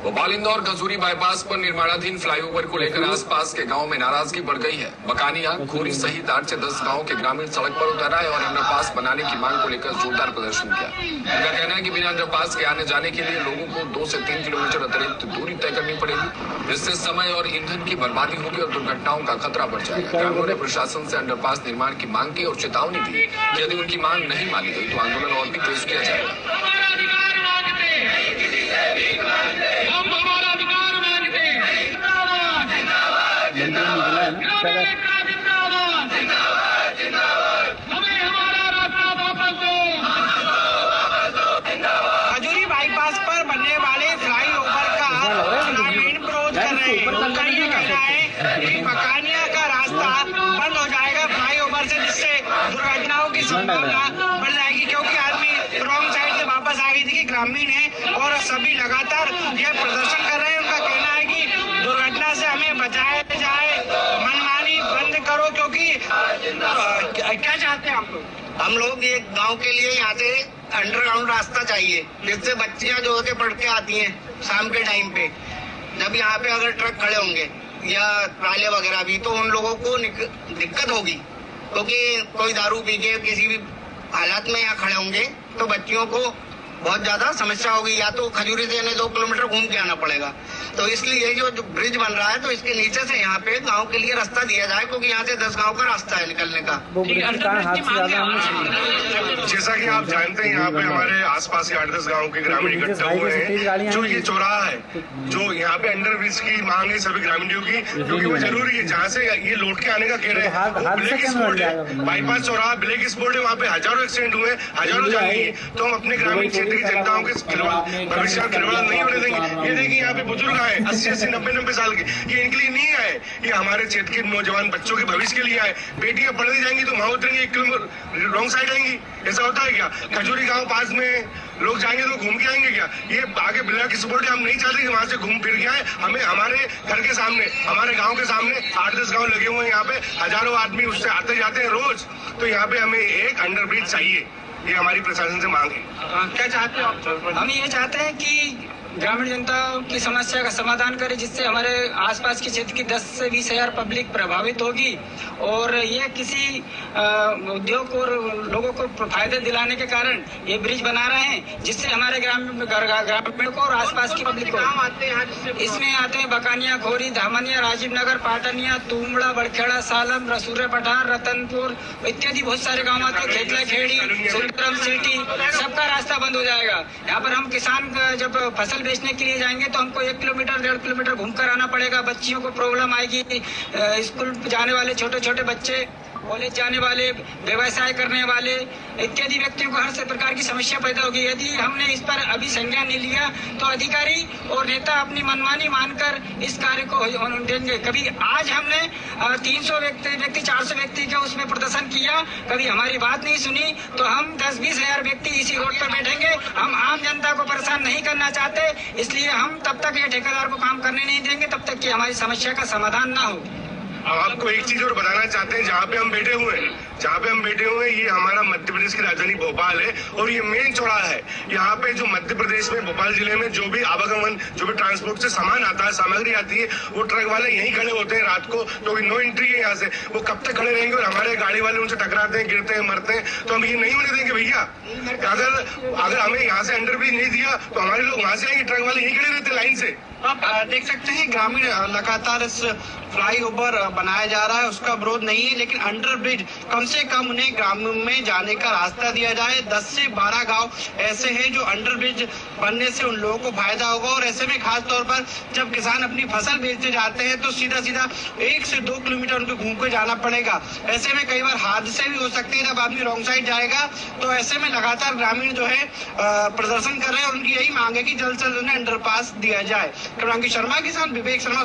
भोपाल इंदौर खजूरी bypass पर निर्माणाधीन flyover को लेकर आसपास के गांव में नाराजगी बढ़ गई है। बकानिया, खोरी सहित 8 से 10 गांव के ग्रामीण सड़क पर उतर आए और अंडरपास बनाने की मांग को लेकर जोरदार प्रदर्शन किया। उनका कहना है कि बिना अंडरपास के आने जाने के लिए लोगों को 2 से 3 किलोमीटर अतिरिक्त दूरी तय करनी पड़ेगी, जिससे समय और ईंधन की बर्बादी होगी और दुर्घटनाओं का खतरा बढ़ जाएगा। ग्रामीणों ने प्रशासन से अंडरपास निर्माण की मांग की और चेतावनी दी कि यदि उनकी मांग नहीं मानी गई तो आंदोलन और भी तेज किया जाएगा। खजूरी बाईपास पर बनने वाले फ्लाईओवर का ग्रामीण विरोध कर रहे हैं। उनका ये कहना है कि बकानिया का रास्ता बंद हो जाएगा फ्लाईओवर से, जिससे दुर्घटनाओं की संभावना बढ़ जाएगी, क्योंकि आदमी रॉन्ग साइड से वापस आ गई थी। कि ग्रामीण है और सभी लगातार यह प्रदर्शन कर रहे हैं। उनका कहना है कि दुर्घटना से हमें बचाया जाए, मनमानी बंद करो। क्योंकि क्या चाहते हैं आप लोग? हम लोग ये गांव के लिए यहाँ से अंडरग्राउंड रास्ता चाहिए, जिससे बच्चियां जो होके पढ़ के आती हैं शाम के टाइम पे, जब यहाँ पे अगर ट्रक खड़े होंगे या ट्राले वगैरह भी, तो उन लोगों को दिक्कत होगी, क्योंकि कोई दारू पी के किसी भी हालात में यहाँ खड़े होंगे तो बच्चियों को बहुत ज्यादा समस्या होगी। या तो खजूरी से 2 किलोमीटर घूम के आना पड़ेगा। तो इसलिए ये जो ब्रिज बन रहा है, तो इसके नीचे से यहाँ पे गांव के लिए रास्ता दिया जाए, क्योंकि यहाँ से 10 गांव का रास्ता है निकलने का। जैसा कि आप जानते हैं, यहाँ पे हमारे आसपास के 8-10 गाँव के ग्रामीण इकट्ठे हुए हैं। जो ये चौराहा है, जो यहाँ पे अंडर ब्रिज की मांग है सभी ग्रामीणों की, क्योंकि वो जरूरी है। जहाँ से ये लौट के आने का कह रहे हैं, ब्लैक स्पॉट है, बाईपास चौराहा ब्लैक स्पॉट है, वहाँ पे हजारों एक्सीडेंट हुए, हजारों जान गई। तो हम अपने ग्रामीण क्षेत्र की जनताओं के भविष्य का खिलवाड़ नहीं होने देंगे। ये देखिए, यहाँ पे बुजुर्ग आए 80-80, 90-90 साल के, ये इनके लिए नहीं आए, ये हमारे क्षेत्र के नौजवान बच्चों के भविष्य के लिए आए। बेटियां पढ़ने जाएंगी तो वहां उतरेंगे, 1 किलोमीटर रॉन्ग साइड आएंगी। ऐसा होता है क्या? खजूरी गांव पास में लोग जाएंगे तो घूम के आएंगे क्या? ये आगे ब्लैक स्पॉट हम नहीं चाहते कि वहां से घूम फिर के आए। हमें हमारे घर के सामने, हमारे गांव के सामने 8-10 गांव लगे हुए हैं, यहाँ पे हजारों आदमी उससे आते जाते हैं रोज। तो यहाँ पे हमें एक अंडर ब्रिज चाहिए, ये हमारी प्रशासन से मांग है। क्या चाहते हो आप? हम ये चाहते हैं कि ग्रामीण जनता की समस्या का समाधान करें, जिससे हमारे आसपास के क्षेत्र की 10 से 20 हजार पब्लिक प्रभावित होगी। और ये किसी उद्योग और लोगों को फायदे दिलाने के कारण ये ब्रिज बना रहे हैं, जिससे हमारे ग्रामीण को और आसपास की पब्लिक को इसमें आते हैं बकानिया, खोरी, धामनिया, राजीव नगर, पाटनिया, तुमड़ा, बड़खेड़ा, सालम, रसूरे पठार, रतनपुर इत्यादि बहुत सारे गाँव आते हैं। खेतला खेड़ी, सुंदरम सिटी, सबका रास्ता बंद हो जाएगा। यहाँ पर हम किसान जब फसल बेचने के लिए जाएंगे तो हमको 1 किलोमीटर 1.5 किलोमीटर घूमकर आना पड़ेगा। बच्चियों को प्रॉब्लम आएगी, स्कूल जाने वाले छोटे छोटे बच्चे, कॉलेज जाने वाले, व्यवसाय करने वाले इत्यादि व्यक्तियों को हर से प्रकार की समस्या पैदा होगी। यदि हमने इस पर अभी संज्ञान नहीं लिया तो अधिकारी और नेता अपनी मनमानी मानकर इस कार्य को होने देंगे। कभी आज हमने 300 व्यक्ति 400 व्यक्ति के उसमें प्रदर्शन किया, कभी हमारी बात नहीं सुनी, तो हम 10-20 हजार व्यक्ति इसी रोड पर बैठेंगे। हम आम जनता को परेशान नहीं करना चाहते, इसलिए हम तब तक ये ठेकेदार को काम करने नहीं देंगे तब तक कि हमारी समस्या का समाधान ना हो। अब आपको एक चीज और बताना चाहते हैं, जहाँ पे हम बैठे हुए हैं, ये हमारा मध्य प्रदेश की राजधानी भोपाल है और ये मेन चौराहा है। यहाँ पे जो मध्य प्रदेश में भोपाल जिले में जो भी आवागमन, जो भी ट्रांसपोर्ट से सामान आता है, सामग्री आती है, वो ट्रक वाले यहीं खड़े होते हैं रात को, तो नो एंट्री है यहाँ से। वो कब तक खड़े रहेंगे और हमारे गाड़ी वाले उनसे टकराते हैं, गिरते हैं, मरते हैं। तो हम ये नहीं होने देंगे भैया। अगर हमें यहाँ से अंडर ब्रिज नहीं दिया तो हमारे लोग वहां से आएंगे, ट्रक वाले यहीं खड़े रहते लाइन से। आप देख सकते हैं ग्रामीण लगातार इस फ्लाईओवर बनाया जा रहा है, उसका विरोध नहीं है, लेकिन अंडर ब्रिज कम से कम उन्हें ग्रामीण में जाने का रास्ता दिया जाए। 10 से 12 गांव ऐसे हैं जो अंडर ब्रिज बनने से उन लोगों को फायदा होगा। और ऐसे में खास तौर पर जब किसान अपनी फसल बेचने जाते हैं तो सीधा 1 से 2 किलोमीटर उनको घूम के जाना पड़ेगा। ऐसे में कई बार हादसे भी हो सकते हैं जब आदमी रॉन्ग साइड जाएगा। तो ऐसे में लगातार ग्रामीण जो है प्रदर्शन कर रहे हैं और उनकी यही मांग है कि जल्द से जल्द उन्हें अंडरपास दिया जाए। शर्मा के साथ विवेक शर्मा,